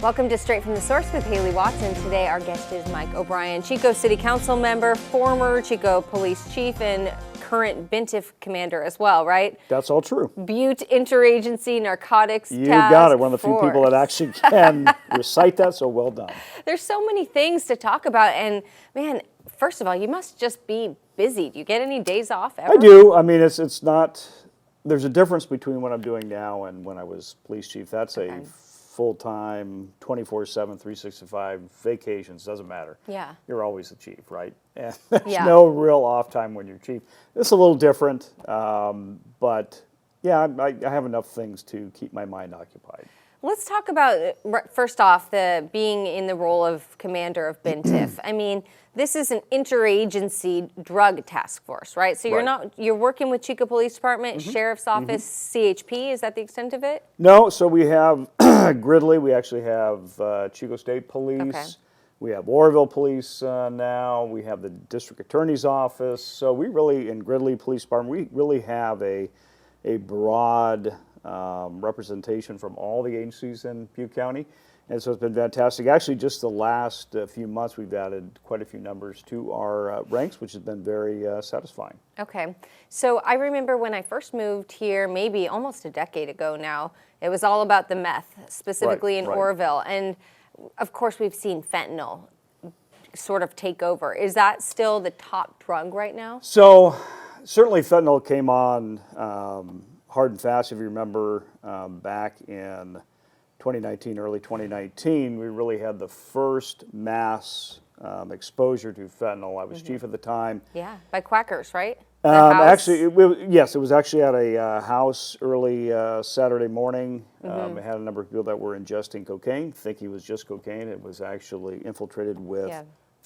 Welcome to Straight from the Source with Hayley Watts, and today our guest is Mike O'Brien, Chico City Council member, former Chico Police Chief, and current BNTF commander as well, right? That's all true. Butte Interagency Narcotics You Task got it. One of the few Force. people that actually can recite that, so well done. There's so many things to talk about, and man, first of all, you must just be busy. Do you get any days off ever? I do. I mean, it's not, there's a difference between what I'm doing now and when I was police chief. That's a full-time, 24/7, 365 vacations, doesn't matter. Yeah. You're always the chief, right? And there's Yeah. no real off time when you're chief. It's a little different, but yeah, I have enough things to keep my mind occupied. Let's talk about, first off, the being in the role of commander of BNTF. I mean, this is an interagency drug task force, right? So you're working with Chico Police Department, Sheriff's Office, CHP, is that the extent of it? No, so we have Gridley, we actually have Chico State Police, Okay. we have Oroville Police now, we have the District Attorney's Office. So we really, in Gridley Police Department, we really have a broad representation from all the agencies in Butte County. And so it's been fantastic. Actually, just the last few months, we've added quite a few numbers to our ranks, which has been very satisfying. Okay. So I remember when I first moved here, maybe almost a decade ago now, it was all about the meth, specifically in Oroville. And of course, we've seen fentanyl sort of take over. Is that still the top drug right now? So certainly fentanyl came on hard and fast. If you remember back in 2019, early 2019, we really had the first mass exposure to fentanyl. I was chief at the time. Yeah, by Quackers, right? Actually, yes, it was actually at a house early Saturday morning. It had a number of people that were ingesting cocaine, think it was just cocaine. It was actually infiltrated with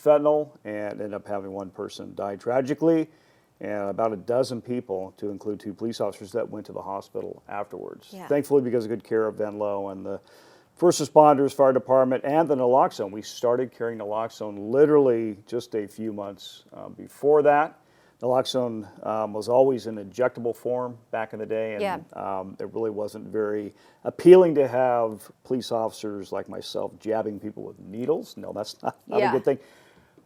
fentanyl, and ended up having one person die tragically, and about a dozen people, to include 2 police officers, that went to the hospital afterwards. Yeah. Thankfully, because of good care of Venlo and the first responders, fire department, and the naloxone. We started carrying naloxone literally just a few months before that. Naloxone was always in injectable form back in the day, and it really wasn't very appealing to have police officers like myself jabbing people with needles. No, that's not a good thing.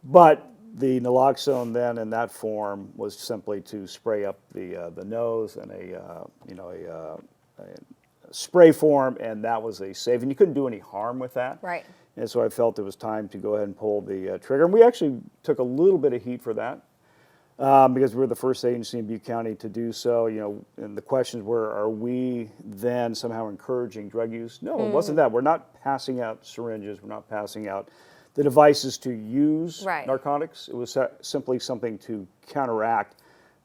But the naloxone then in that form was simply to spray up the nose in a spray form, and that was a safe, and you couldn't do any harm with that. Right. And so I felt it was time to go ahead and pull the trigger. And we actually took a little bit of heat for that because we were the first agency in Butte County to do so. You know, and the questions were, are we then somehow encouraging drug use? No, it wasn't that. We're not passing out syringes. We're not passing out the devices to use narcotics. It was simply something to counteract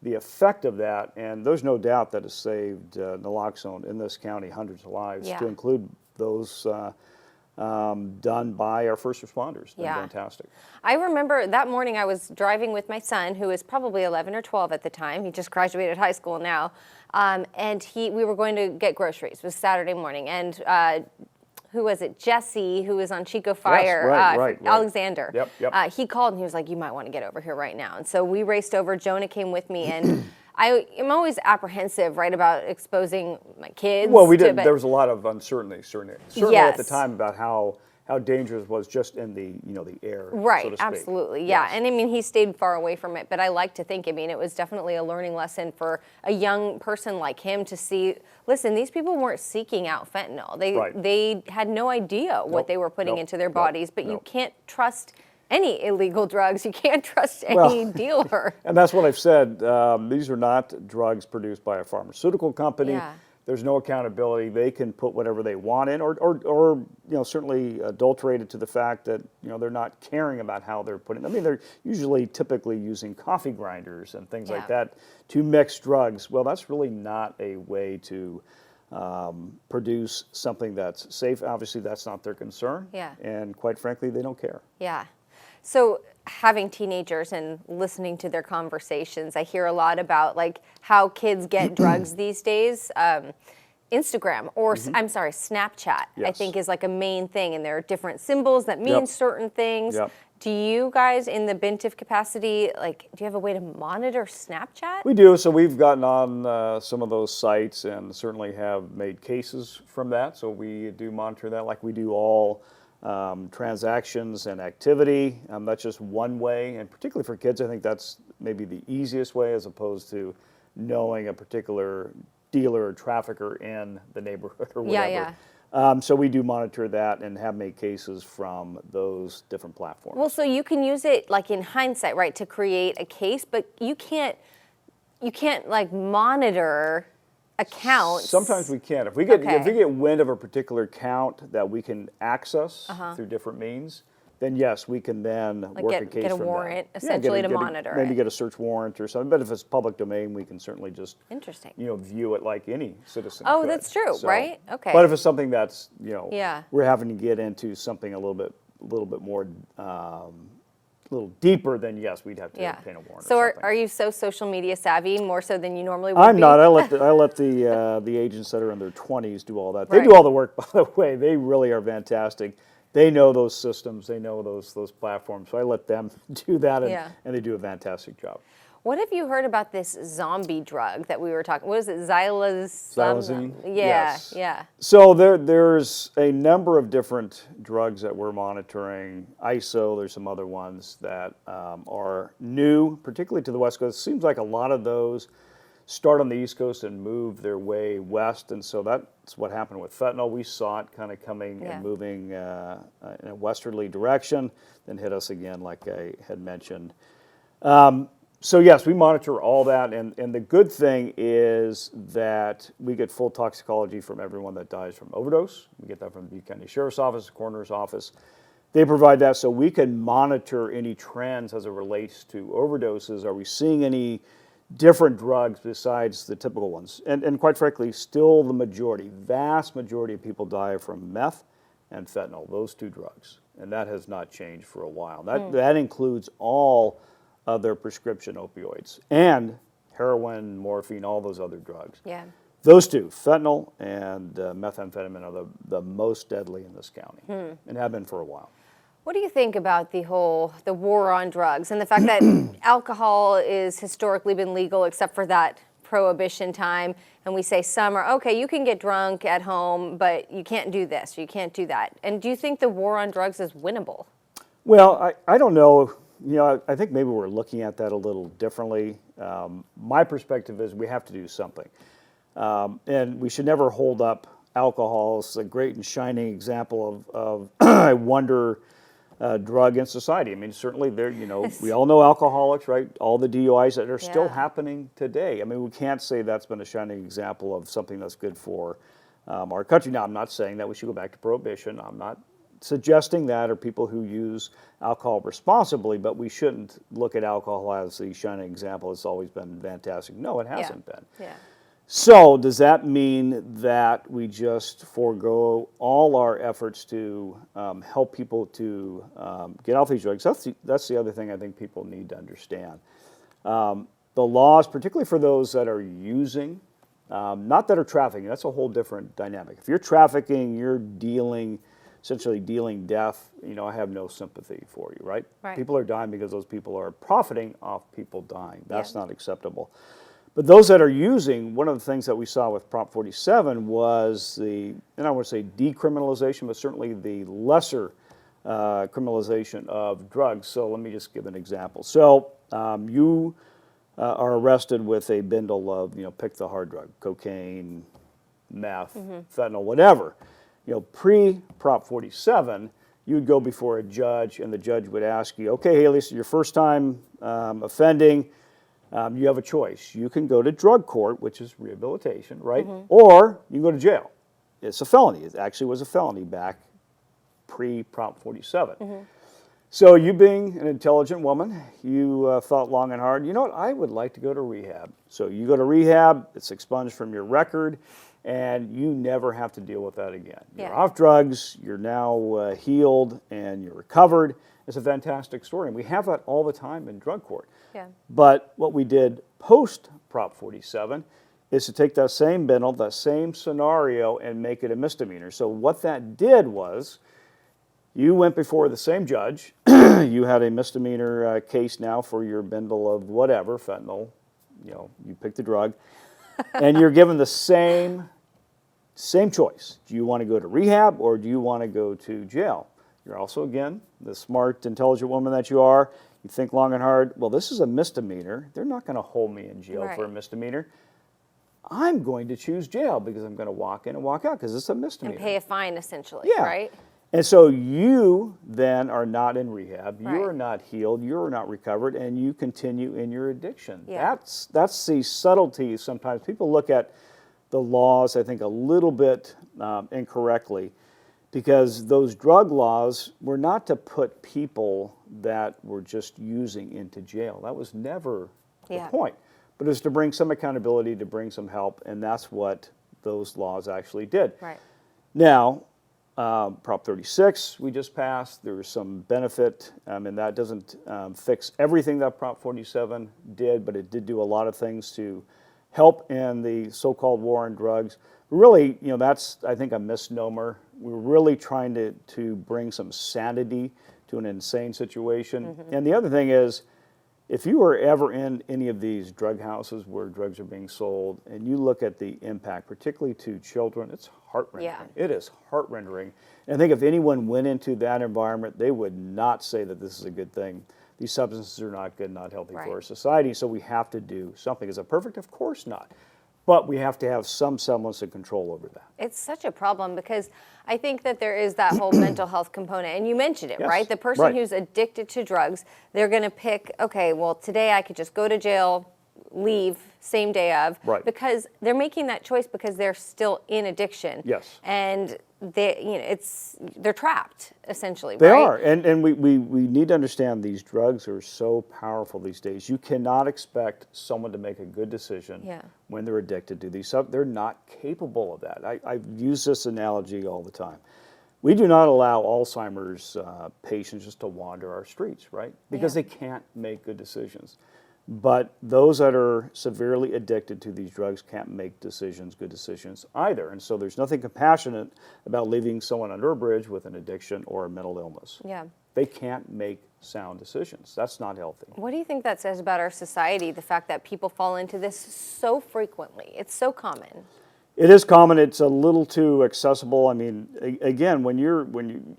the effect of that, and there's no doubt that it saved naloxone in this county hundreds of lives, to include those done by our first responders. They're fantastic. I remember that morning I was driving with my son, who was probably 11 or 12 at the time. He just graduated high school now, and we were going to get groceries. It was Saturday morning, and who was it? Jesse, who was on Chico Fire, Alexander. He called and he was like, you might want to get over here right now. And so we raced over. Jonah came with me, and I am always apprehensive, right, about exposing my kids. Well, we did. There was a lot of uncertainty, certainly at the time, about how dangerous it was just in the the air. Right, so to speak. absolutely, yeah. And I mean, he stayed far away from it, but I like to think, I mean, it was definitely a learning lesson for a young person like him to see, listen, these people weren't seeking out fentanyl. They had no idea what they were putting into their bodies, but you can't trust any illegal drugs. You can't trust any dealer. And that's what I've said. These are not drugs produced by a pharmaceutical company. There's no accountability. They can put whatever they want in, or certainly adulterated to the fact that they're not caring about how they're putting. I mean, they're usually typically using coffee grinders and things like that to mix drugs. Well, that's really not a way to produce something that's safe. Obviously, that's not their concern. And quite frankly, they don't care. So having teenagers and listening to their conversations, I hear a lot about like how kids get drugs these days. Instagram or I'm sorry, Snapchat, I Yes. think is like a main thing, and there are different symbols that mean Yep. certain things. Yep. Do you guys in the BINTIF capacity, like, do you have a way to monitor Snapchat? We do. So we've gotten on some of those sites and certainly have made cases from that. So we do monitor that like we do all transactions and activity. That's just one way. And particularly for kids, I think that's maybe the easiest way as opposed to knowing a particular dealer or trafficker in the neighborhood or whatever. Yeah. So we do monitor that and have made cases from those different platforms. Well, so you can use it like in hindsight, right, to create a case, but you can't like monitor accounts. Sometimes we can. If we get Okay. if we get wind of a particular count that we can access through different means, then yes, we can then Like work get- a case get a from warrant, that. essentially, to monitor maybe it. get a search warrant or something. But if it's public domain, we can certainly just Interesting. view it like any citizen. Oh, could. that's true, right? Okay. But if it's something that's Yeah. we're having to get into something a little bit more. A little deeper, then yes, we'd have to Yeah. obtain a warrant. So or are, something. are you so social media savvy more so than you normally would I'm be? not. I let the agents that are in their 20s do all that. They Right. do all the work, by the way. They really are fantastic. They know those systems. They know those platforms. So I let them do that, Yeah. and they do a fantastic job. What have you heard about this zombie drug that we were talking? What is it? Xylazine? Yeah, Yes. yeah. So there's a number of different drugs that we're monitoring. ISO, there's some other ones that are new, particularly to the West Coast. It seems like a lot of those start on the East Coast and move their way west, and so that's what happened with fentanyl. We saw it kind of coming Yeah. and moving in a westerly direction, then hit us again, like I had mentioned. So yes, we monitor all that, and the good thing is that we get full toxicology from everyone that dies from overdose. We get that from the Butte County Sheriff's Office, the Coroner's Office. They provide that so we can monitor any trends as it relates to overdoses. Are we seeing any different drugs besides the typical ones? And quite frankly, still the vast majority of people die from meth and fentanyl, those two drugs. And that has not changed for a while. That includes all other prescription opioids and heroin, morphine, all those other drugs. Yeah. Those two, fentanyl and methamphetamine, are the most deadly in this county and have been for a while. What do you think about the war on drugs and the fact that alcohol is historically been legal except for that prohibition time, and we say some are okay, you can get drunk at home, but you can't do this, you can't do that. And do you think the war on drugs is winnable? Well, I don't know. I think maybe we're looking at that a little differently. My perspective is we have to do something. And we should never hold up alcohol as a great and shining example of a wonder drug in society. I mean, certainly we all know alcoholics, right? All the DUIs that are still happening today. I mean, we can't say that's been a shining example of something that's good for our country. Now, I'm not saying that we should go back to prohibition. I'm not suggesting that, or people who use alcohol responsibly, but we shouldn't look at alcohol as the shining example. It's always been fantastic. No, it hasn't been. Yeah. So does that mean that we just forego all our efforts to help people to get off these drugs? That's the other thing I think people need to understand. The laws, particularly for those that are using, not that are trafficking, that's a whole different dynamic. If you're trafficking, you're essentially dealing death, I have no sympathy for you, right? Right. People are dying because those people are profiting off people dying. That's Yeah. not acceptable. But those that are using, one of the things that we saw with Prop 47 was and I want to say decriminalization, but certainly the lesser criminalization of drugs. So let me just give an example. So you are arrested with a bundle of, pick the hard drug, cocaine, meth, fentanyl, whatever. Pre-Prop 47, you would go before a judge, and the judge would ask you, okay, Hayley, this is your first time offending. You have a choice. You can go to drug court, which is rehabilitation, right? Or you can go to jail. It's a felony. It actually was a felony back pre-Prop 47. So you being an intelligent woman, you thought long and hard, you know what, I would like to go to rehab. So you go to rehab, it's expunged from your record, and you never have to deal with that again. You're Yeah. off drugs, you're now healed, and you're recovered. It's a fantastic story, and we have that all the time in drug court. Yeah. But what we did post Prop 47 is to take that same bindle, that same scenario, and make it a misdemeanor. So what that did was, you went before the same judge. You had a misdemeanor case now for your bindle of whatever, fentanyl. You picked the drug, and you're given the same choice. Do you want to go to rehab or do you want to go to jail? You're also, again, the smart, intelligent woman that you are. You think long and hard. Well, this is a misdemeanor. They're not going to hold me in jail for a misdemeanor. I'm going to choose jail because I'm going to walk in and walk out because it's a misdemeanor. And pay a fine, essentially, Yeah. right? And so you then are not in rehab, Right. you are not healed, you are not recovered, and you continue in your addiction. Yeah. That's the subtlety. Sometimes people look at the laws, I think, a little bit incorrectly, because those drug laws were not to put people that were just using into jail. That was never the point. But it was to bring some accountability, to bring some help, and that's what those laws actually did. Right. Now, Prop 36 we just passed. There was some benefit, and that doesn't fix everything that Prop 47 did, but it did do a lot of things to help in the so-called war on drugs. Really, that's, I think, a misnomer. We're really trying to bring some sanity to an insane situation. And the other thing is, if you are ever in any of these drug houses where drugs are being sold and you look at the impact, particularly to children, it's heart-rending. Yeah. It is heart-rending. And I think if anyone went into that environment, they would not say that this is a good thing. These substances are not good, not healthy for our society, so we have to do something. Is it perfect? Of course not. But we have to have some semblance of control over that. It's such a problem because I think that there is that whole mental health component. And you mentioned it, Yes, right? The person right. who's addicted to drugs, they're going to pick, okay, well, today I could just go to jail, leave, same day of. Right. Because they're making that choice because they're still in addiction. Yes. And they're trapped, essentially, They right? are, and we need to understand these drugs are so powerful these days. You cannot expect someone to make a good decision when they're addicted to these. They're not capable of that. I've used this analogy all the time. We do not allow Alzheimer's patients just to wander our streets, right? Because they can't make good decisions. But those that are severely addicted to these drugs can't make good decisions either. And so there's nothing compassionate about leaving someone under a bridge with an addiction or a mental illness. Yeah. They can't make sound decisions. That's not healthy. What do you think that says about our society, the fact that people fall into this so frequently? It's so common. It is common. It's a little too accessible. I mean, again,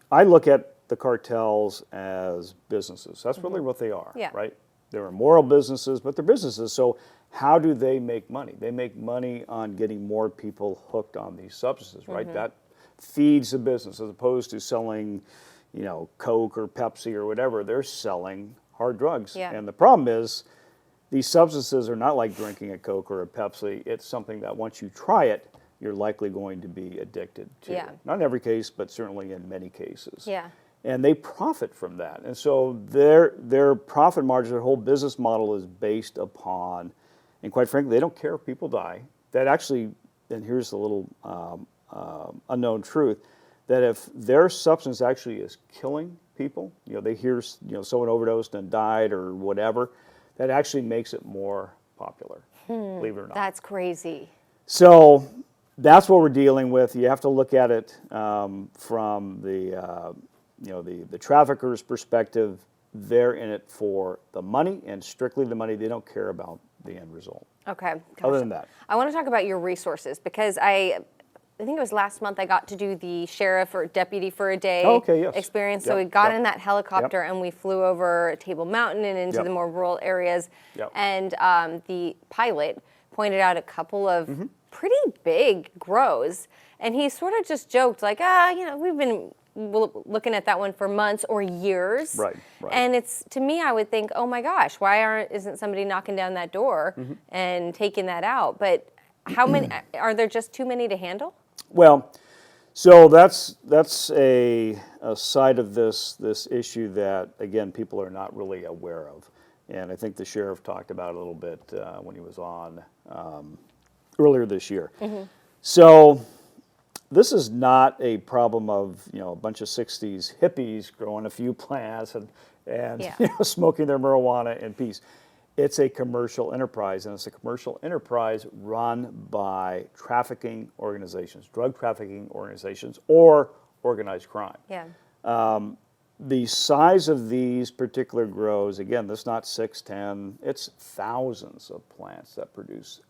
I look at the cartels as businesses. That's really what they are, right? They're immoral businesses, but they're businesses. So how do they make money? They make money on getting more people hooked on these substances, right? That feeds the business as opposed to selling, Coke or Pepsi or whatever. They're selling hard drugs. Yeah. And the problem is these substances are not like drinking a Coke or a Pepsi. It's something that once you try it, you're likely going to be addicted to. Yeah. Not in every case, but certainly in many cases. Yeah. And they profit from that. And so their profit margin, their whole business model is based upon, and quite frankly, they don't care if people die. That actually, and here's the little unknown truth, that if their substance actually is killing people, they hear someone overdosed and died or whatever, that actually makes it more popular, believe it or not. That's crazy. So that's what we're dealing with. You have to look at it from the trafficker's perspective. They're in it for the money and strictly the money. They don't care about the end result. Okay. Other than that. I want to talk about your resources because I think it was last month I got to do the sheriff or deputy for a day experience. So we got in that helicopter and we flew over Table Mountain and into the more rural areas. And the pilot pointed out a couple of pretty big grows. And he sort of just joked like, we've been looking at that one for months or years. Right. And it's, to me, I would think, oh my gosh, why isn't somebody knocking down that door and taking that out? But how many, are there just too many to handle? Well, so that's a side of this issue that, again, people are not really aware of. And I think the sheriff talked about it a little bit when he was on earlier this year. So this is not a problem of a bunch of 60s hippies growing a few plants and smoking their marijuana in peace. It's a commercial enterprise, and it's a commercial enterprise run by trafficking organizations, drug trafficking organizations, or organized crime. Yeah. The size of these particular grows, again, this is not 6, 10, it's thousands of plants that produce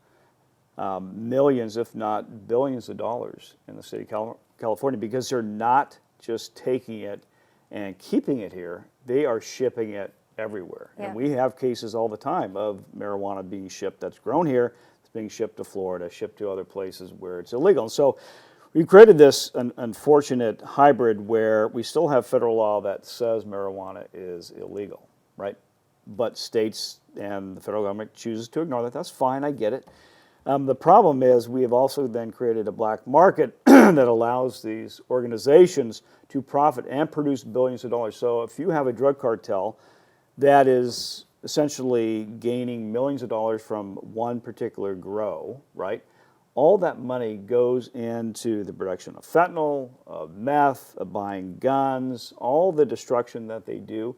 millions, if not billions of dollars in the state of California, because they're not just taking it and keeping it here, they are shipping it everywhere. Yeah. And we have cases all the time of marijuana being shipped that's grown here, it's being shipped to Florida, shipped to other places where it's illegal. And so we created this unfortunate hybrid where we still have federal law that says marijuana is illegal, right? But states and the federal government chooses to ignore that. That's fine, I get it. The problem is we have also then created a black market that allows these organizations to profit and produce billions of dollars. So if you have a drug cartel that is essentially gaining millions of dollars from one particular grow, right? All that money goes into the production of fentanyl, of meth, of buying guns, all the destruction that they do.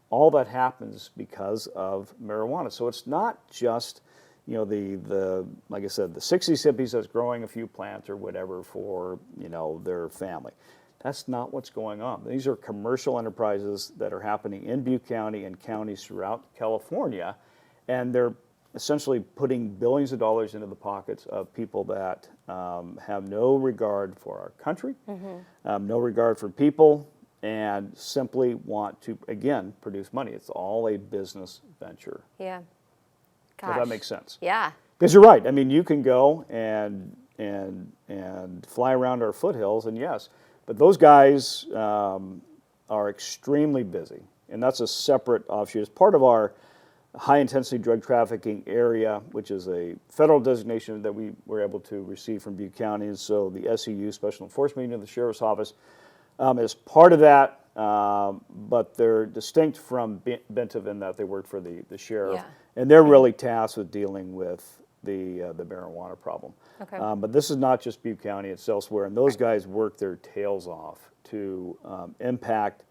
All that happens because of marijuana. So it's not just, you know, the like I said, the 60s hippies that's growing a few plants or whatever for, you know, their family. That's not what's going on. These are commercial enterprises that are happening in Butte County and counties throughout California, and they're essentially putting billions of dollars into the pockets of people that have no regard for our country, no regard for people, and simply want to, again, produce money. It's all a business venture. Yeah. Gosh. If that makes sense. Yeah. Because you're right. I mean, you can go and fly around our foothills, and yes, but those guys are extremely busy, and that's a separate offshoot. It's part of our high-intensity drug trafficking area, which is a federal designation that we were able to receive from Butte County. And so the SEU, Special Enforcement Unit of the Sheriff's Office, is part of that, but they're distinct from Bentive in that they work for the sheriff. Yeah. And they're really tasked with dealing with the marijuana problem. Okay. But this is not just Butte County, it's elsewhere. And those guys work their tails off to impact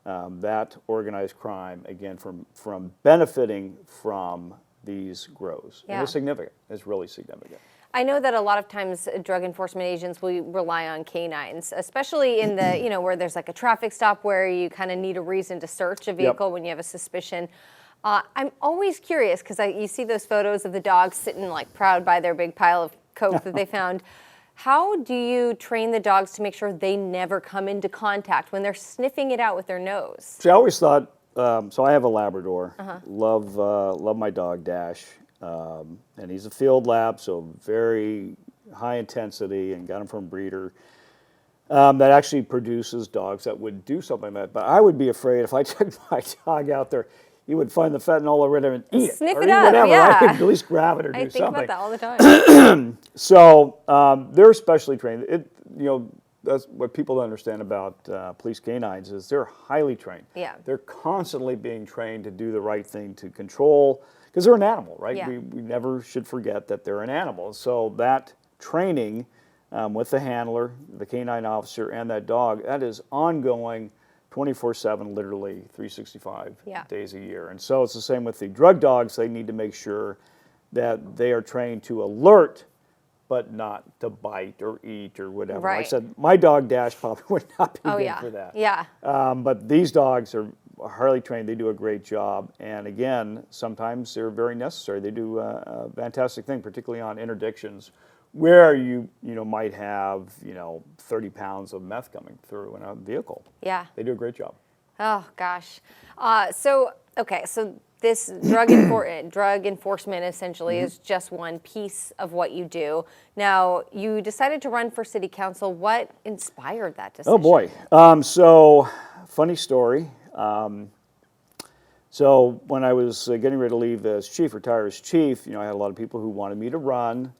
that organized crime, again, from benefiting from these grows. Yeah. And it's significant. It's really significant. I know that a lot of times drug enforcement agents will rely on canines, especially in the, you know, where there's like a traffic stop where you kind of need a reason to search a vehicle when you have a suspicion. I'm always curious because you see those photos of the dogs sitting like proud by their big pile of coke that they found. How do you train the dogs to make sure they never come into contact when they're sniffing it out with their nose? See, I always thought, so I have a Labrador, love my dog Dash, and he's a field lab, so very high intensity, and got him from a breeder that actually produces dogs that would do something like that. But I would be afraid if I took my dog out there, he would find the fentanyl or whatever and eat it. Sniff or it eat up, whatever. yeah. I could at least grab it or do something. I think about that all the time. So they're specially trained. You know, that's what people don't understand about police canines is they're highly trained. Yeah. They're constantly being trained to do the right thing to control, because they're an animal, right? Yeah. We never should forget that they're an animal. So that training with the handler, the canine officer, and that dog, that is ongoing 24/7, literally 365 days a year. And so it's the same with the drug dogs. They need to make sure that they are trained to alert, but not to bite or eat or whatever. Right. Like I said, my dog Dash probably would not be good yeah. for that. Yeah. But these dogs are highly trained. They do a great job. And again, sometimes they're very necessary. They do a fantastic thing, particularly on interdictions, where you might have 30 pounds of meth coming through in a vehicle. Yeah. They do a great job. Oh gosh. So this drug enforcement essentially is just one piece of what you do. Now you decided to run for city council. What inspired that decision? Oh boy. So funny story. So when I was getting ready to leave as chief, retire as chief, I had a lot of people who wanted me to run.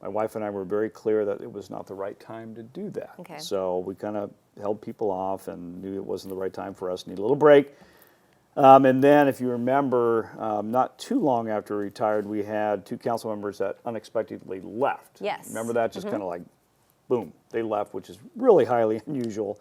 My wife and I were very clear that it was not the right time to do that. Okay. So we kind of held people off and knew it wasn't the right time for us, need a little break. And then, if you remember, not too long after we retired, we had 2 council members that unexpectedly left. Yes. Remember that? Just kind of like, boom, they left, which is really highly unusual.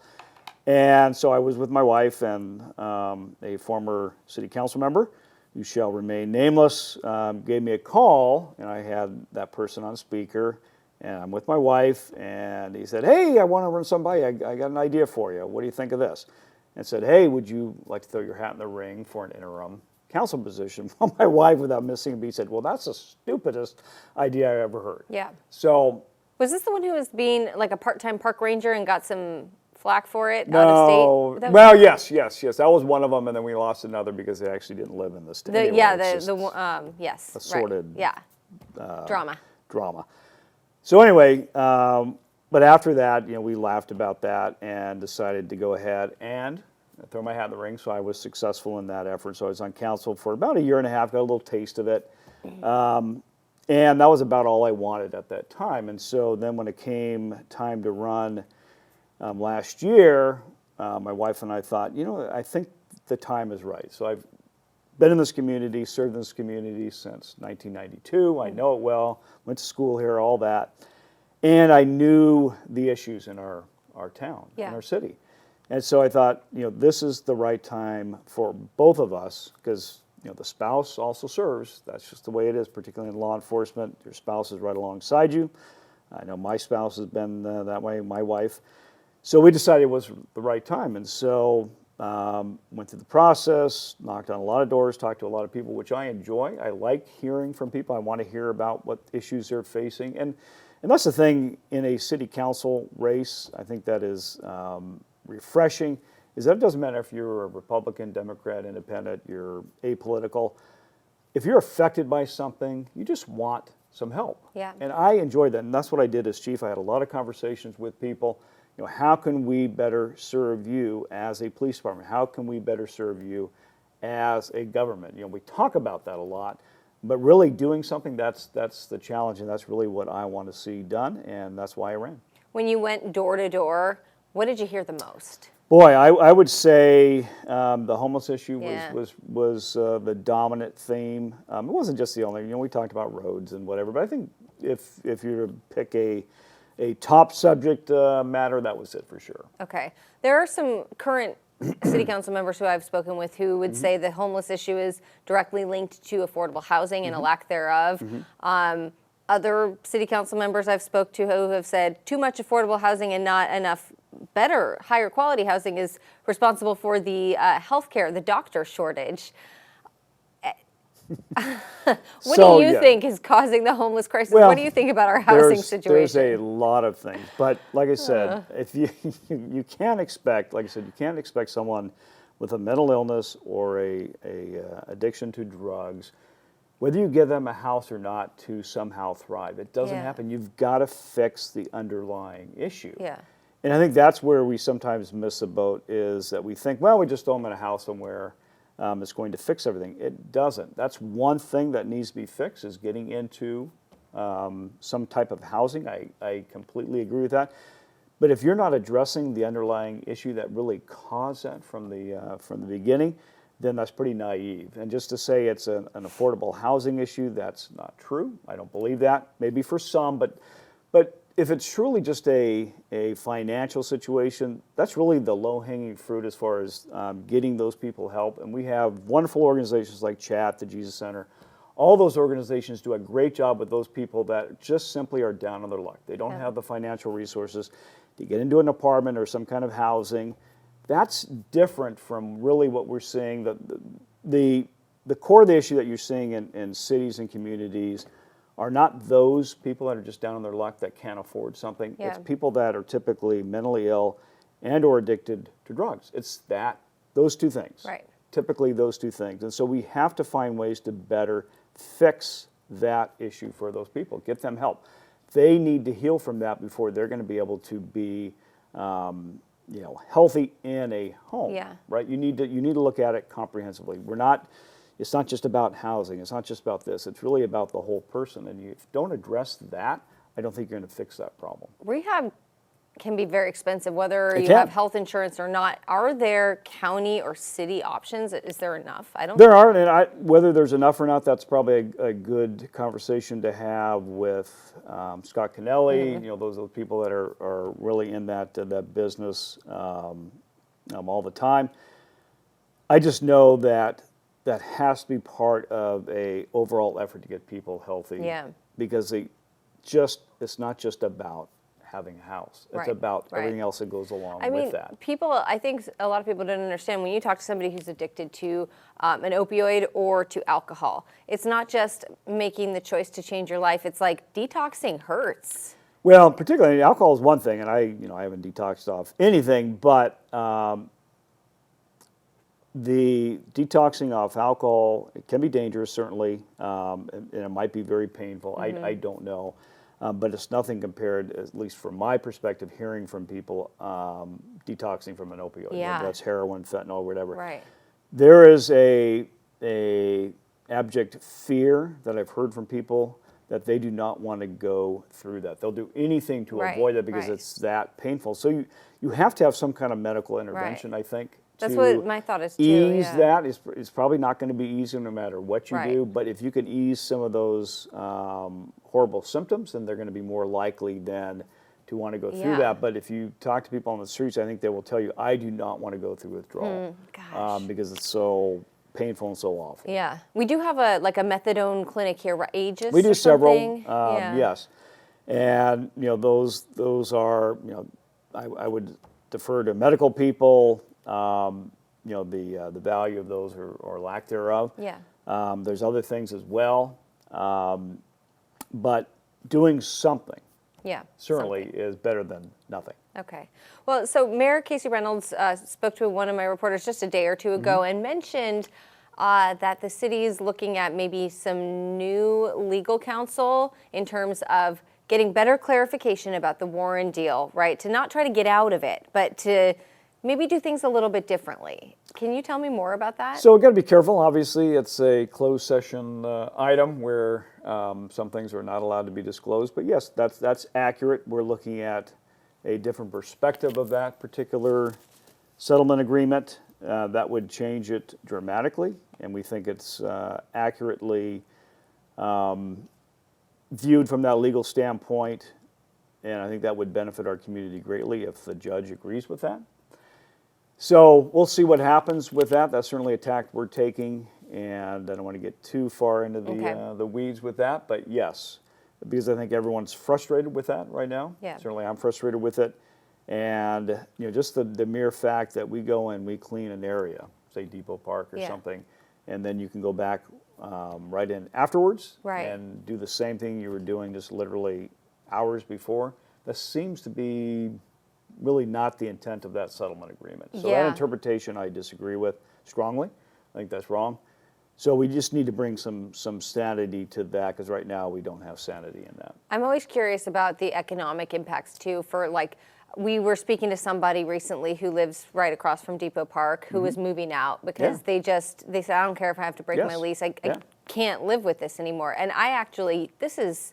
And so I was with my wife and a former city council member who shall remain nameless, gave me a call, and I had that person on speaker, and I'm with my wife, and he said, hey, I want to run something by you. I got an idea for you. What do you think of this? And said, hey, would you like to throw your hat in the ring for an interim council position? Well, my wife, without missing a beat, said, well, that's the stupidest idea I ever heard. Yeah. So. Was this the one who was being like a part-time park ranger and got some flack for it out of state? Well, yes. That was one of them, and then we lost another because they actually didn't live in the state. Yes. Assorted. Right. Yeah. Drama. So anyway, but after that, we laughed about that and decided to go ahead and throw my hat in the ring. So I was successful in that effort. So I was on council for about a year and a half, got a little taste of it. And that was about all I wanted at that time. And so then when it came time to run last year, my wife and I thought, I think the time is right. So I've been in this community, served in this community since 1992. I know it well, went to school here, all that. And I knew the issues in our town, in our city. And so I thought, this is the right time for both of us, because the spouse also serves. That's just the way it is, particularly in law enforcement. Your spouse is right alongside you. I know my spouse has been that way, my wife. So we decided it was the right time. And so went through the process, knocked on a lot of doors, talked to a lot of people, which I enjoy. I like hearing from people. I want to hear about what issues they're facing. And that's the thing in a city council race, I think that is refreshing, is that it doesn't matter if you're a Republican, Democrat, Independent, you're apolitical. If you're affected by something, you just want some help. Yeah. And I enjoyed that, and that's what I did as chief. I had a lot of conversations with people. How can we better serve you as a police department? How can we better serve you as a government? We talk about that a lot, but really doing something, that's the challenge, and that's really what I want to see done, and that's why I ran. When you went door to door, what did you hear the most? Boy, I would say the homeless issue Yeah. was the dominant theme. It wasn't just the only. We talked about roads and whatever, but I think if you were to pick a top subject matter, that was it for sure. Okay, there are some current city council members who I've spoken with who would say the homeless issue is directly linked to affordable housing and a lack thereof. Other city council members I've spoke to who have said too much affordable housing and not enough better, higher quality housing is responsible for the healthcare, the doctor shortage. What do you think is causing the homeless crisis? Well, what do you think about our housing situation? There's a lot of things, but like I said, if you can't expect, like I said, you can't expect someone with a mental illness or a addiction to drugs, whether you give them a house or not, to somehow thrive. It doesn't happen. You've got to fix the underlying issue. Yeah. And I think that's where we sometimes miss the boat, is that we think, well, we just throw them in a house somewhere. It's going to fix everything. It doesn't. That's one thing that needs to be fixed, is getting into some type of housing. I completely agree with that. But if you're not addressing the underlying issue that really caused that from the beginning, then that's pretty naive. And just to say it's an affordable housing issue, that's not true. I don't believe that. Maybe for some, but if it's truly just a financial situation, that's really the low-hanging fruit as far as getting those people help. And we have wonderful organizations like CHAT, the Jesus Center. All those organizations do a great job with those people that just simply are down on their luck. They don't have the financial resources to get into an apartment or some kind of housing. That's different from really what we're seeing. The core of the issue that you're seeing in cities and communities are not those people that are just down on their luck that can't afford something. Yeah. It's people that are typically mentally ill and or addicted to drugs. It's those two things. Right. Typically those two things. And so we have to find ways to better fix that issue for those people, get them help. They need to heal from that before they're going to be able to be healthy in a home. Yeah. Right? You need to look at it comprehensively. It's not just about housing. It's not just about this. It's really about the whole person. And if you don't address that, I don't think you're going to fix that problem. Rehab can be very expensive, whether It you can. have health insurance or not. Are there county or city options? Is there enough? There are, and whether there's enough or not, that's probably a good conversation to have with Scott Kennelly. Those are the people that are really in that business all the time. I just know that that has to be part of a overall effort to get people healthy. Yeah. Because it's not just about having a house. It's Right, about right. everything else that goes along I mean, with that. I think a lot of people don't understand when you talk to somebody who's addicted to an opioid or to alcohol, it's not just making the choice to change your life. It's like detoxing hurts. Well, particularly alcohol is one thing, and I haven't detoxed off anything, but the detoxing off alcohol, it can be dangerous, certainly, and it might be very painful. I don't know. But it's nothing compared, at least from my perspective, hearing from people detoxing from an opioid. Yeah. Whether that's heroin, fentanyl, whatever. Right. There is a abject fear that I've heard from people that they do not want to go through that. They'll do anything to Right, avoid that because right. it's that painful. So you have to have some kind of medical intervention, I think. That's to what my thought is too. ease yeah. that. It's probably not going to be easy no matter what you Right. do, but if you can ease some of those horrible symptoms, then they're going to be more likely then to want to go through Yeah. that. But if you talk to people on the streets, I think they will tell you, I do not want to go through withdrawal Gosh. because it's so painful and so awful. Yeah, we do have a methadone clinic here, right? Aegis. We do or several, something? Yeah. yes, and those are I would defer to medical people. The value of those or lack thereof. Yeah. There's other things as well, but doing something Yeah. certainly something. is better than nothing. Okay. Well, so Mayor Casey Reynolds spoke to one of my reporters just a day or two ago and mentioned that the city is looking at maybe some new legal counsel in terms of getting better clarification about the Warren deal, right? To not try to get out of it, but to maybe do things a little bit differently. Can you tell me more about that? So we've got to be careful. Obviously, it's a closed session item where some things are not allowed to be disclosed. But yes, that's accurate. We're looking at a different perspective of that particular settlement agreement. That would change it dramatically, and we think it's accurately viewed from that legal standpoint. And I think that would benefit our community greatly if the judge agrees with that. So we'll see what happens with that. That's certainly a tack we're taking, and I don't want to get too far into the weeds with that. But yes, because I think everyone's frustrated with that right now. Yeah. Certainly I'm frustrated with it. And just the mere fact that we go and we clean an area, say Depot Park or something, and then you can go back right in afterwards and do the same thing you were doing just literally hours before. That seems to be really not the intent of that settlement agreement. So that interpretation I disagree with strongly. I think that's wrong. So we just need to bring some sanity to that, because right now we don't have sanity in that. I'm always curious about the economic impacts too. For we were speaking to somebody recently who lives right across from Depot Park who was moving out because they said, I don't care if I have to break my lease. I can't live with this anymore. And this is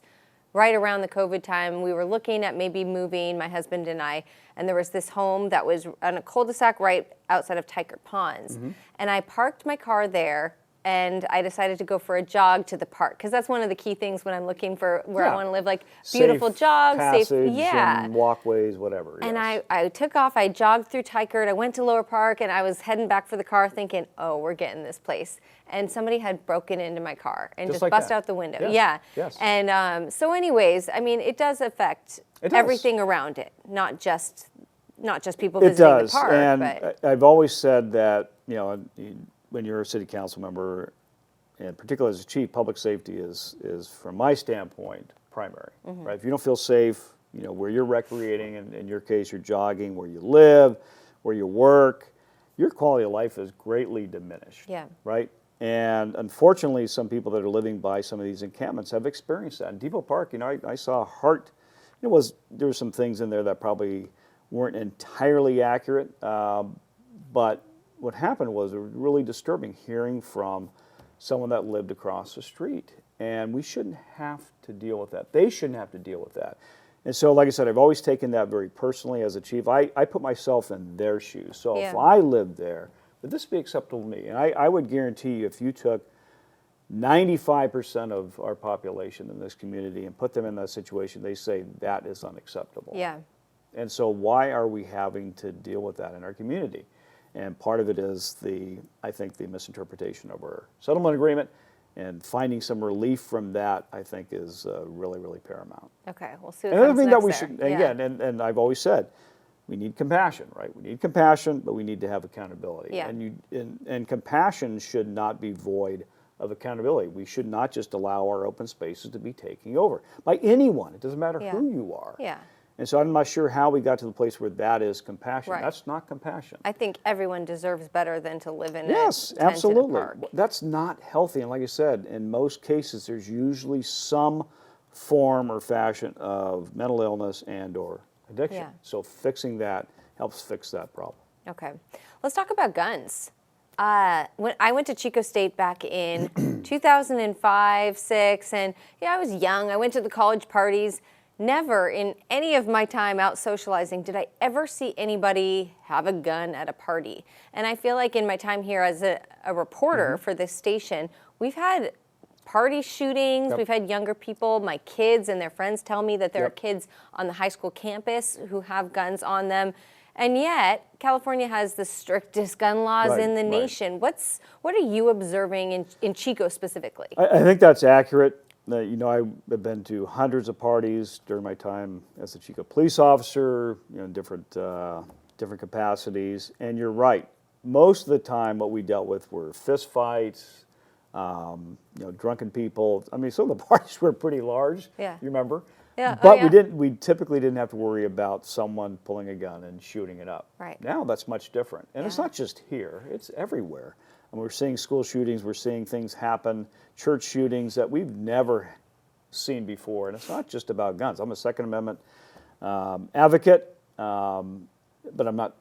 right around the COVID time. We were looking at maybe moving, my husband and I, and there was this home that was on a cul-de-sac right outside of Tykert Ponds. And I parked my car there, and I decided to go for a jog to the park, because that's one of the key things when I'm looking for where I want to live, like beautiful jogs, safe, and walkways, whatever. And I took off, I jogged through Tykert, I went to Lower Park, and I was heading back for the car thinking, oh, we're getting this place. And somebody had broken into my car and just busted out the window. Yes. And so anyways, I mean, it does affect everything around it, not just people visiting the park. And but I've always said that, when you're a city council member, and particularly as a chief, public safety is from my standpoint, primary. Right? If you don't feel safe, where you're recreating, and in your case, you're jogging, where you live, where you work, your quality of life is greatly diminished. Yeah. Right? And unfortunately, some people that are living by some of these encampments have experienced that. In Depot Park, I saw heart. There were some things in there that probably weren't entirely accurate, but what happened was it was really disturbing hearing from someone that lived across the street. And we shouldn't have to deal with that. They shouldn't have to deal with that. And so, like I said, I've always taken that very personally as a chief. I put myself in their shoes. So if I lived there, would this be acceptable to me? And I would guarantee you, if you took 95% of our population in this community and put them in that situation, they say that is unacceptable. yeah. And so why are we having to deal with that in our community? And part of it is I think the misinterpretation of our settlement agreement, and finding some relief from that, I think, is really, really paramount. Okay, we'll see what Another comes thing next that we there. should, Yeah. again, and I've always said, we need compassion, right? We need compassion, but we need to have accountability. Yeah. And compassion should not be void of accountability. We should not just allow our open spaces to be taken over by anyone. It doesn't matter Yeah. who you are. Yeah. And so I'm not sure how we got to the place where that is compassion. Right. That's not compassion. I think everyone deserves better than to live in Yes, a tent absolutely. in a park. That's not healthy. And like I said, in most cases, there's usually some form or fashion of mental illness and or addiction. Yeah. So fixing that helps fix that problem. Okay, let's talk about guns. When I went to Chico State back in 2005, 6, and I was young. I went to the college parties. Never in any of my time out socializing did I ever see anybody have a gun at a party. And I feel like in my time here as a reporter for this station, we've had party shootings, Yep. we've had younger people, my kids and their friends tell me that there are Yep. kids on the high school campus who have guns on them. And yet, California has the strictest gun laws Right, in the right. nation. What are you observing in Chico specifically? I think that's accurate. I've been to hundreds of parties during my time as a Chico police officer, in different capacities. And you're right. Most of the time, what we dealt with were fist fights, drunken people. I mean, some of the parties were pretty large. Yeah. You remember? Yeah. But Oh, yeah. we typically didn't have to worry about someone pulling a gun and shooting it up. Right. Now that's much different. And it's Yeah. not just here, it's everywhere. And we're seeing school shootings, we're seeing things happen, church shootings that we've never seen before. And it's not just about guns. I'm a Second Amendment advocate, but I'm not,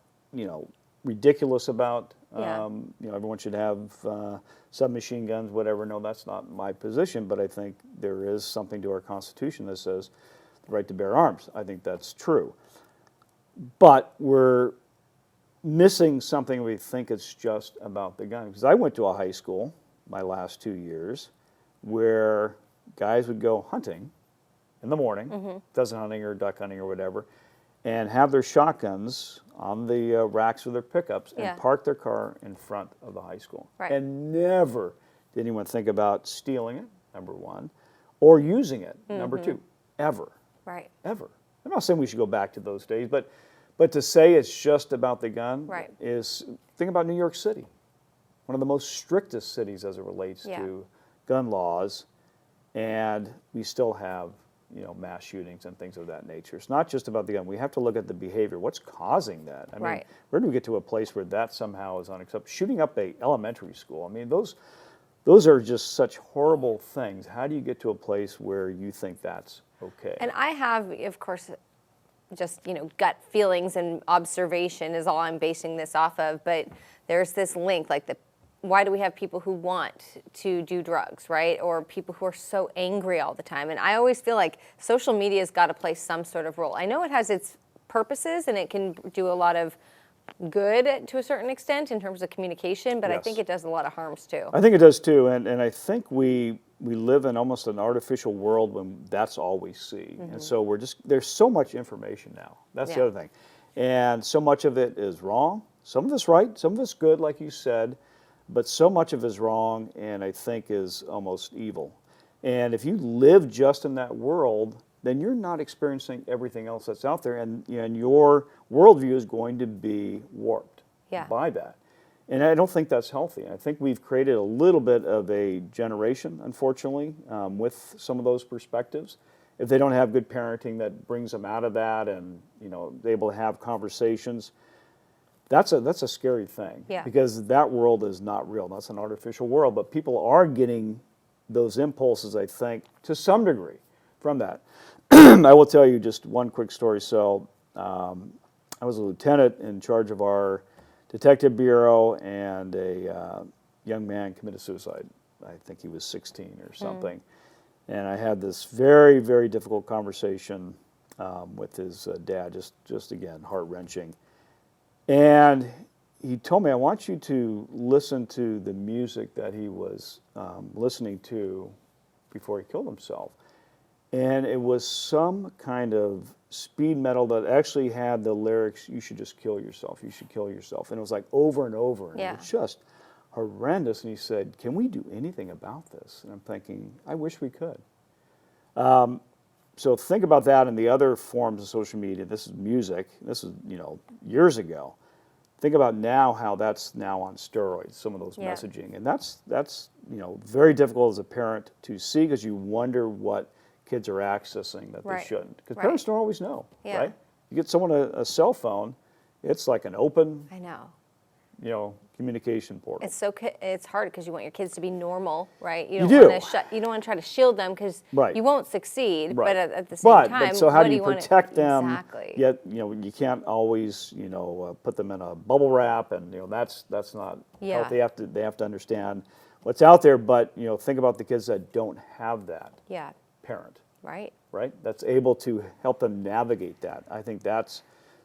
ridiculous about, Yeah. everyone should have submachine guns, whatever. No, that's not my position, but I think there is something to our Constitution that says the right to bear arms. I think that's true. But we're missing something. We think it's just about the gun. Because I went to a high school my last 2 years where guys would go hunting in the morning, pheasant hunting or duck hunting or whatever, and have their shotguns on the racks of their pickups and Yeah. park their car in front of the high school. Right. And never did anyone think about stealing it, number one, or using it, number two, ever. Right. Ever. I'm not saying we should go back to those days, but to say it's just about the gun Right. is, think about New York City, one of the most strictest cities as it relates Yeah. to gun laws, and we still have, mass shootings and things of that nature. It's not just about the gun. We have to look at the behavior. What's causing that? I mean, Right. where do we get to a place where that somehow is unacceptable? Shooting up a elementary school. I mean, those are just such horrible things. How do you get to a place where you think that's okay? And I have, of course, just gut feelings and observation is all I'm basing this off of. But there's this link, like why do we have people who want to do drugs, right? Or people who are so angry all the time? And I always feel like social media's got to play some sort of role. I know it has its purposes and it can do a lot of good to a certain extent in terms of communication, but I Yes. think it does a lot of harms too. I think it does too, and I think we live in almost an artificial world when that's all we see. And so there's so much information now. That's Yeah. the other thing. And so much of it is wrong. Some of it's right, some of it's good, like you said, but so much of it is wrong and I think is almost evil. And if you live just in that world, then you're not experiencing everything else that's out there, and your worldview is going to be warped Yeah. by that. And I don't think that's healthy. I think we've created a little bit of a generation, unfortunately, with some of those perspectives. If they don't have good parenting that brings them out of that and they're able to have conversations, that's a scary thing. Yeah. Because that world is not real. That's an artificial world, but people are getting those impulses, I think, to some degree from that. I will tell you just one quick story. So I was a lieutenant in charge of our detective bureau, and a young man committed suicide. I think he was 16 or something. And I had this very, very difficult conversation with his dad, just again, heart-wrenching. And he told me, I want you to listen to the music that he was listening to before he killed himself. And it was some kind of speed metal that actually had the lyrics, "You should just kill yourself, you should kill yourself." And it was like over and over. And Yeah. it was just horrendous. And he said, "Can we do anything about this?" And I'm thinking, I wish we could. So think about that and the other forms of social media. This is music. This is, years ago. Think about now how that's now on steroids, some of those Yeah. messaging. And that's very difficult as a parent to see because you wonder what kids are accessing that they Right. shouldn't. Because Right. parents don't always know, Yeah. right? You get someone a cell phone, it's like an open, I know. communication portal. It's hard because you want your kids to be normal, right? You don't do. want to you don't want to try to shield them because Right. you won't succeed. Right. But at the same time, but so how what do you want protect them? Exactly. Yet you can't always put them in a bubble wrap, and that's not Yeah. healthy. They have to understand what's out there. But think about the kids that don't have that Yeah. parent, Right. right? That's able to help them navigate that. I think that's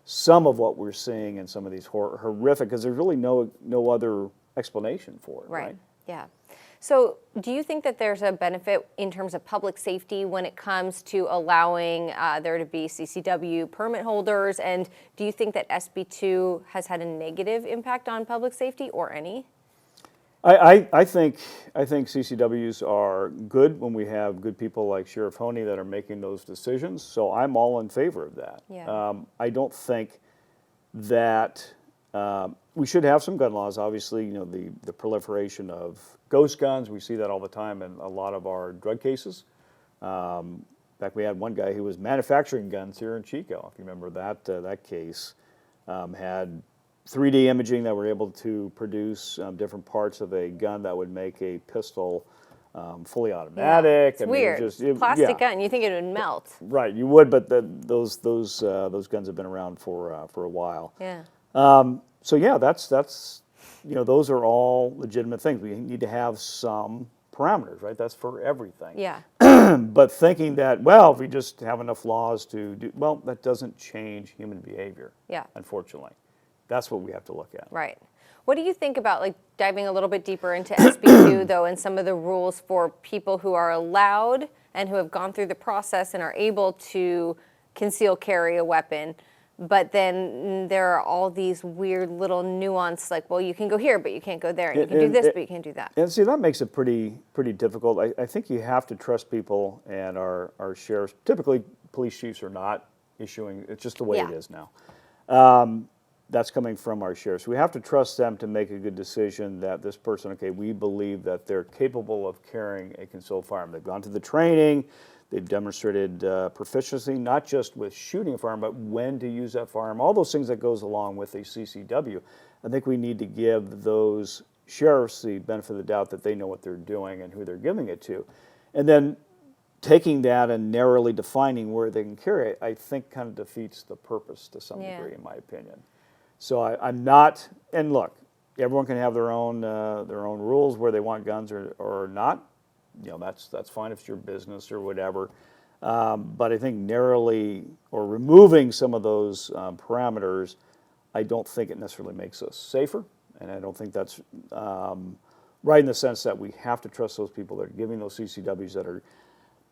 some of what we're seeing in some of these horrific, because there's really no other explanation for it, right? Yeah. So, do you think that there's a benefit in terms of public safety when it comes to allowing there to be CCW permit holders? And do you think that SB2 has had a negative impact on public safety or any? I think CCWs are good when we have good people like Sheriff Honey that are making those decisions. So I'm all in favor of that. Yeah. I don't think that we should have some gun laws. Obviously, the proliferation of ghost guns, we see that all the time in a lot of our drug cases. In fact, we had one guy who was manufacturing guns here in Chico. If you remember that case, had 3D imaging that were able to produce different parts of a gun that would make a pistol fully automatic. It's weird. Plastic gun. You think it would melt? Right, you would, but those guns have been around for a while. Yeah. So yeah, that's those are all legitimate things. We need to have some parameters, right? That's for everything. Yeah. But thinking that, if we just have enough laws to do, that doesn't change human behavior. Yeah. Unfortunately, that's what we have to look at. Right. What do you think about diving a little bit deeper into SB2 though, and some of the rules for people who are allowed and who have gone through the process and are able to conceal carry a weapon? But then there are all these weird little nuance, you can go here, but you can't go there, and you can do this, but you can't do that. And see, that makes it pretty difficult. I think you have to trust people, and our sheriffs, typically police chiefs are not issuing, it's just the way it is now. That's coming from our sheriffs. We have to trust them to make a good decision that this person, we believe that they're capable of carrying a concealed firearm. They've gone to the training. They've demonstrated proficiency, not just with shooting a firearm, but when to use that firearm, all those things that goes along with a CCW. I think we need to give those sheriffs the benefit of the doubt that they know what they're doing and who they're giving it to. And then taking that and narrowly defining where they can carry it, I think kind of defeats the purpose to some degree, in my opinion. So I'm not, and look, everyone can have their own rules where they want guns or not. That's fine if it's your business or whatever. But I think narrowly or removing some of those parameters, I don't think it necessarily makes us safer. And I don't think that's right in the sense that we have to trust those people that are giving those CCWs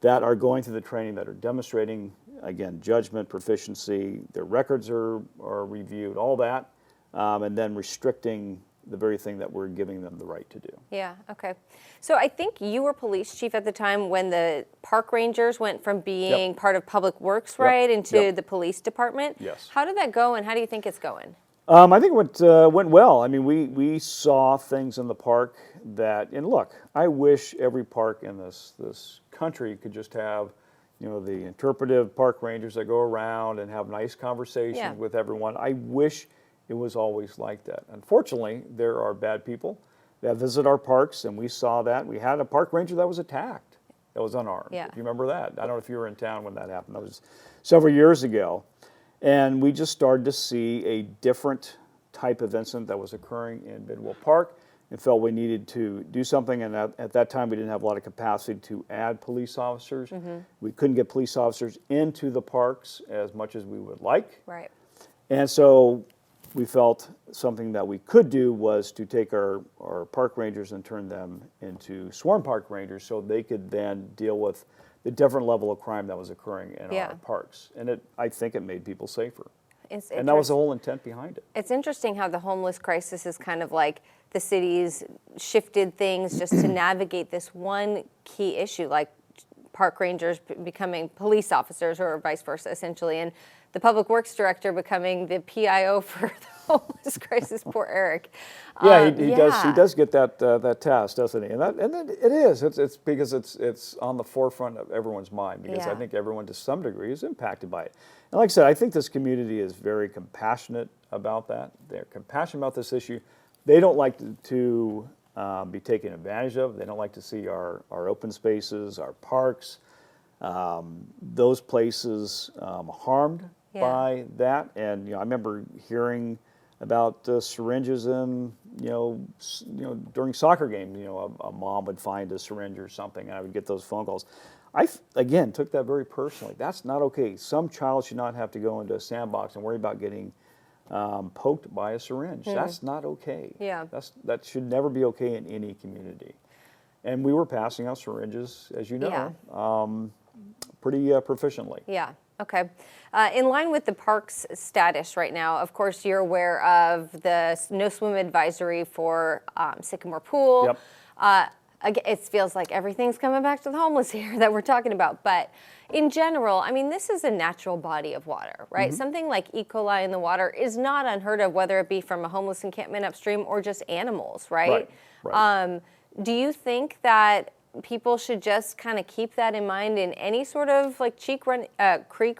that are going through the training, that are demonstrating, again, judgment, proficiency, their records are reviewed, all that, and then restricting the very thing that we're giving them the right to do. Yeah, okay. So I think you were police chief at the time when the park rangers went from being part of Public Works, right, into the police department. Yes. How did that go, and how do you think it's going? I think it went well. I mean, we saw things in the park that, and look, I wish every park in this country could just have, the interpretive park rangers that go around and have nice conversations with everyone. I wish it was always like that. Unfortunately, there are bad people that visit our parks, and we saw that. We had a park ranger that was attacked, that was unarmed. Yeah. If you remember that. I don't know if you were in town when that happened. That was several years ago. And we just started to see a different type of incident that was occurring in Bidwell Park and felt we needed to do something. And at that time, we didn't have a lot of capacity to add police officers. Mm-hmm. We couldn't get police officers into the parks as much as we would like. Right. And so we felt something that we could do was to take our park rangers and turn them into swarm park rangers so they could then deal with the different level of crime that was occurring in Yeah. our parks. And I think it made people safer. It's And that was the whole intent behind it. It's interesting how the homeless crisis is kind of like the city's shifted things just to navigate this one key issue, like park rangers becoming police officers or vice versa, essentially, and the public works director becoming the PIO for the homeless crisis. Poor Eric. Yeah, he does get that task, doesn't he? And it is. It's because it's on the forefront of everyone's mind, because I Yeah. think everyone to some degree is impacted by it. And like I said, I think this community is very compassionate about that. They're compassionate about this issue. They don't like to be taken advantage of. They don't like to see our open spaces, our parks, those places harmed Yeah. by that. And I remember hearing about syringes in during soccer games. A mom would find a syringe or something, and I would get those phone calls. Again, took that very personally. That's not okay. Some child should not have to go into a sandbox and worry about getting poked by a syringe. That's not okay. Yeah. That should never be okay in any community. And we were passing out syringes, as you know, pretty proficiently. Yeah. Okay. In line with the park's status right now, of course, you're aware of the no swim advisory for Sycamore Pool. Yep. Again, it feels like everything's coming back to the homeless here that we're talking about. But in general, I mean, this is a natural body of water, right? Something like E. coli in the water is not unheard of, whether it be from a homeless encampment upstream or just animals, right? Right. Do you think that people should just kind of keep that in mind in any sort of like creek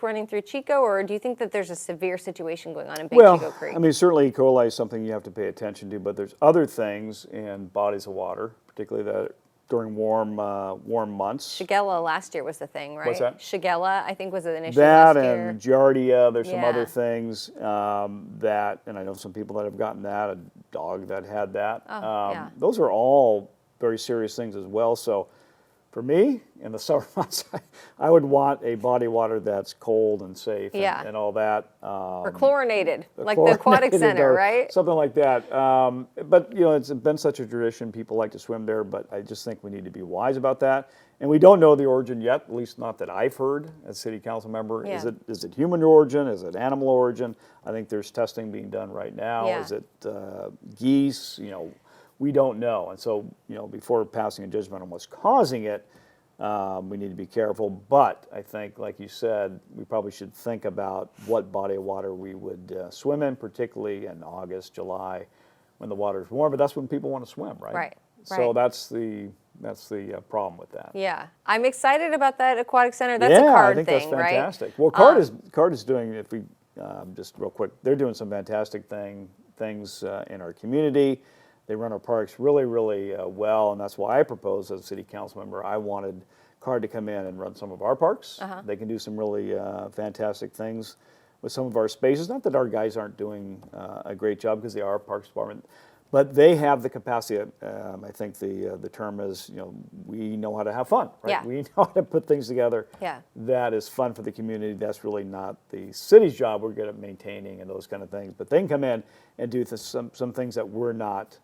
running through Chico, or do you think that there's a severe situation going on in Big Chico Creek? I mean, certainly E. coli is something you have to pay attention to, but there's other things in bodies of water, particularly that during warm months. Shigella last year was the thing, right? What's that? Shigella, I think, was an issue That last year. and Giardia, there's some Yeah. other things that, and I know some people that have gotten that, a dog that had that. Yeah. Those are all very serious things as well. So for me, in the summer months, I would want a body of water that's cold and safe and all that. Or chlorinated, like the aquatic center, right? Something like that. But, it's been such a tradition. People like to swim there, but I just think we need to be wise about that. And we don't know the origin yet, at least not that I've heard as city council member. Yeah. Is it human origin? Is it animal origin? I think there's testing being done right now. Yeah. Is it geese? We don't know. And so, before passing a judgment on what's causing it, we need to be careful. But I think, like you said, we probably should think about what body of water we would swim in, particularly in August, July, when the water's warm. But that's when people want to swim, right? Right. So that's the problem with that. Yeah. I'm excited about that aquatic center. That's a card I think thing, that's fantastic. right? Well, CARD is doing, if we just real quick, they're doing some fantastic things in our community. They run our parks really, really well, and that's why I proposed as a city council member, I wanted CARD to come in and run some of our parks. They can do some really fantastic things with some of our spaces. Not that our guys aren't doing a great job, because they are a parks department, but they have the capacity. I think the term is, we know how to have fun, right? Yeah. We know how to put things together Yeah. that is fun for the community. That's really not the city's job. We're good at maintaining and those kind of things, but they can come in and do some things that we're not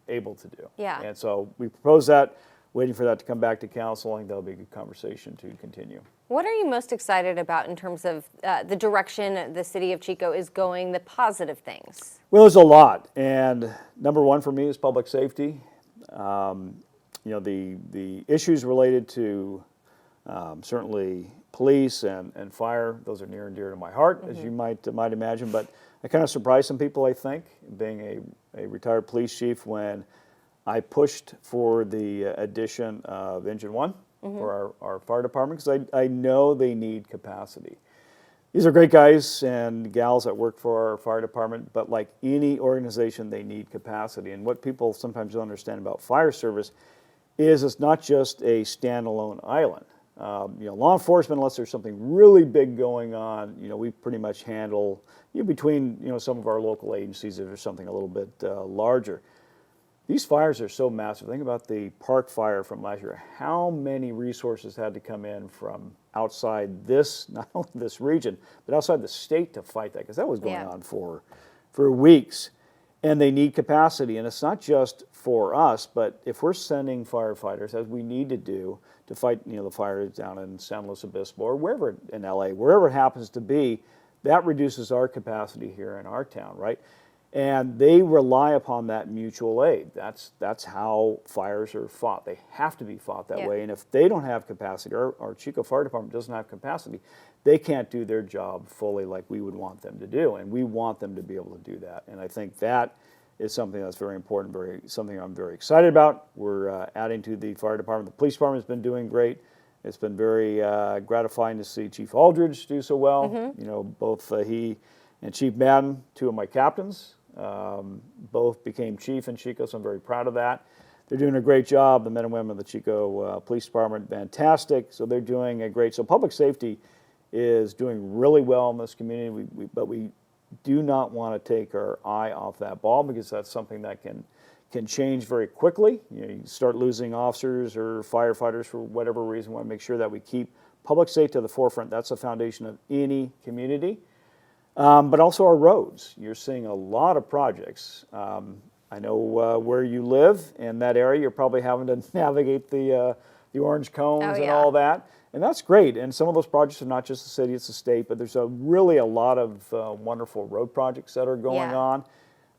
able to do. Yeah. And so we propose that, waiting for that to come back to council. I think that'll be a good conversation to continue. What are you most excited about in terms of the direction the city of Chico is going, the positive things? Well, there's a lot, and number one for me is public safety. The issues related to certainly police and fire; those are near and dear to my heart, as you might imagine. But I kind of surprised some people, I think, being a retired police chief, when I pushed for the addition of Engine 1 for our fire department, because I know they need capacity. These are great guys and gals that work for our fire department, but like any organization, they need capacity. And what people sometimes don't understand about fire service is it's not just a standalone island. Law enforcement, unless there's something really big going on, we pretty much handle between some of our local agencies if there's something a little bit larger. These fires are so massive. Think about the park fire from last year. How many resources had to come in from outside not only this region, but outside the state to fight that, because that was going on for weeks. And they need capacity. And it's not just for us, but if we're sending firefighters, as we need to do, to fight the fires down in San Luis Obispo or wherever in LA, wherever it happens to be, that reduces our capacity here in our town, right? And they rely upon that mutual aid. That's how fires are fought. They have to be fought that way. And if they don't have capacity, our Chico Fire Department doesn't have capacity, they can't do their job fully like we would want them to do. And we want them to be able to do that. And I think that is something that's very important, something I'm very excited about. We're adding to the fire department. The police department has been doing great. It's been very gratifying to see Chief Aldridge do so well. Both he and Chief Madden, two of my captains, both became chief in Chico, so I'm very proud of that. They're doing a great job. The men and women of the Chico Police Department, fantastic. So they're doing a great. So public safety is doing really well in this community. But we do not want to take our eye off that ball, because that's something that can change very quickly. You start losing officers or firefighters for whatever reason. We want to make sure that we keep public safety at the forefront. That's the foundation of any community. But also our roads. You're seeing a lot of projects. I know where you live in that area, you're probably having to navigate the orange cones and all that. And that's great. And some of those projects are not just the city, it's the state, but there's really a lot of wonderful road projects that are going on.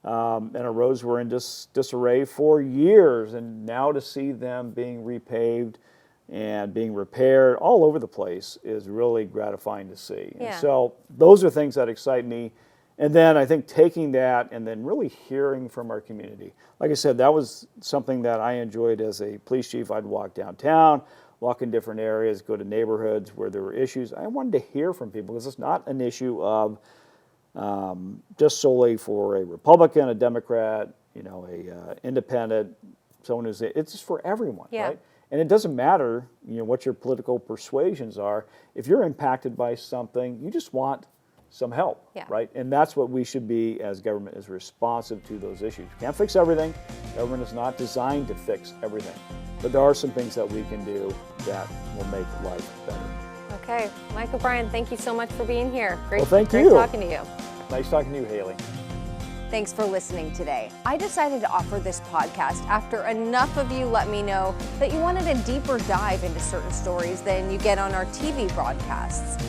And our roads were in disarray for years, and now to see them being repaved and being repaired all over the place is really gratifying to see. And so those are things that excite me. And then I think taking that and then really hearing from our community. Like I said, that was something that I enjoyed as a police chief. I'd walk downtown, walk in different areas, go to neighborhoods where there were issues. I wanted to hear from people, because it's not an issue of just solely for a Republican, a Democrat, a independent, someone it's just for everyone, right? And it doesn't matter, what your political persuasions are. If you're impacted by something, you just want some help, right? And that's what we should be as government, is responsive to those issues. We can't fix everything. Government is not designed to fix everything. But there are some things that we can do that will make life better. Okay. Mike O'Brien, thank you so much for being here. Great, well, thank great you. talking to you. Nice talking to you, Hayley. Thanks for listening today. I decided to offer this podcast after enough of you let me know that you wanted a deeper dive into certain stories than you get on our TV broadcasts.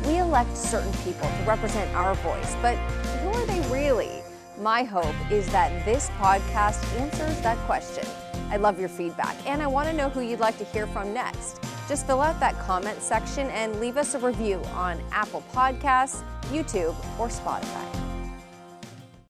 We elect certain people to represent our voice, but who are they really? My hope is that this podcast answers that question. I love your feedback, and I want to know who you'd like to hear from next. Just fill out that comment section and leave us a review on Apple Podcasts, YouTube, or Spotify.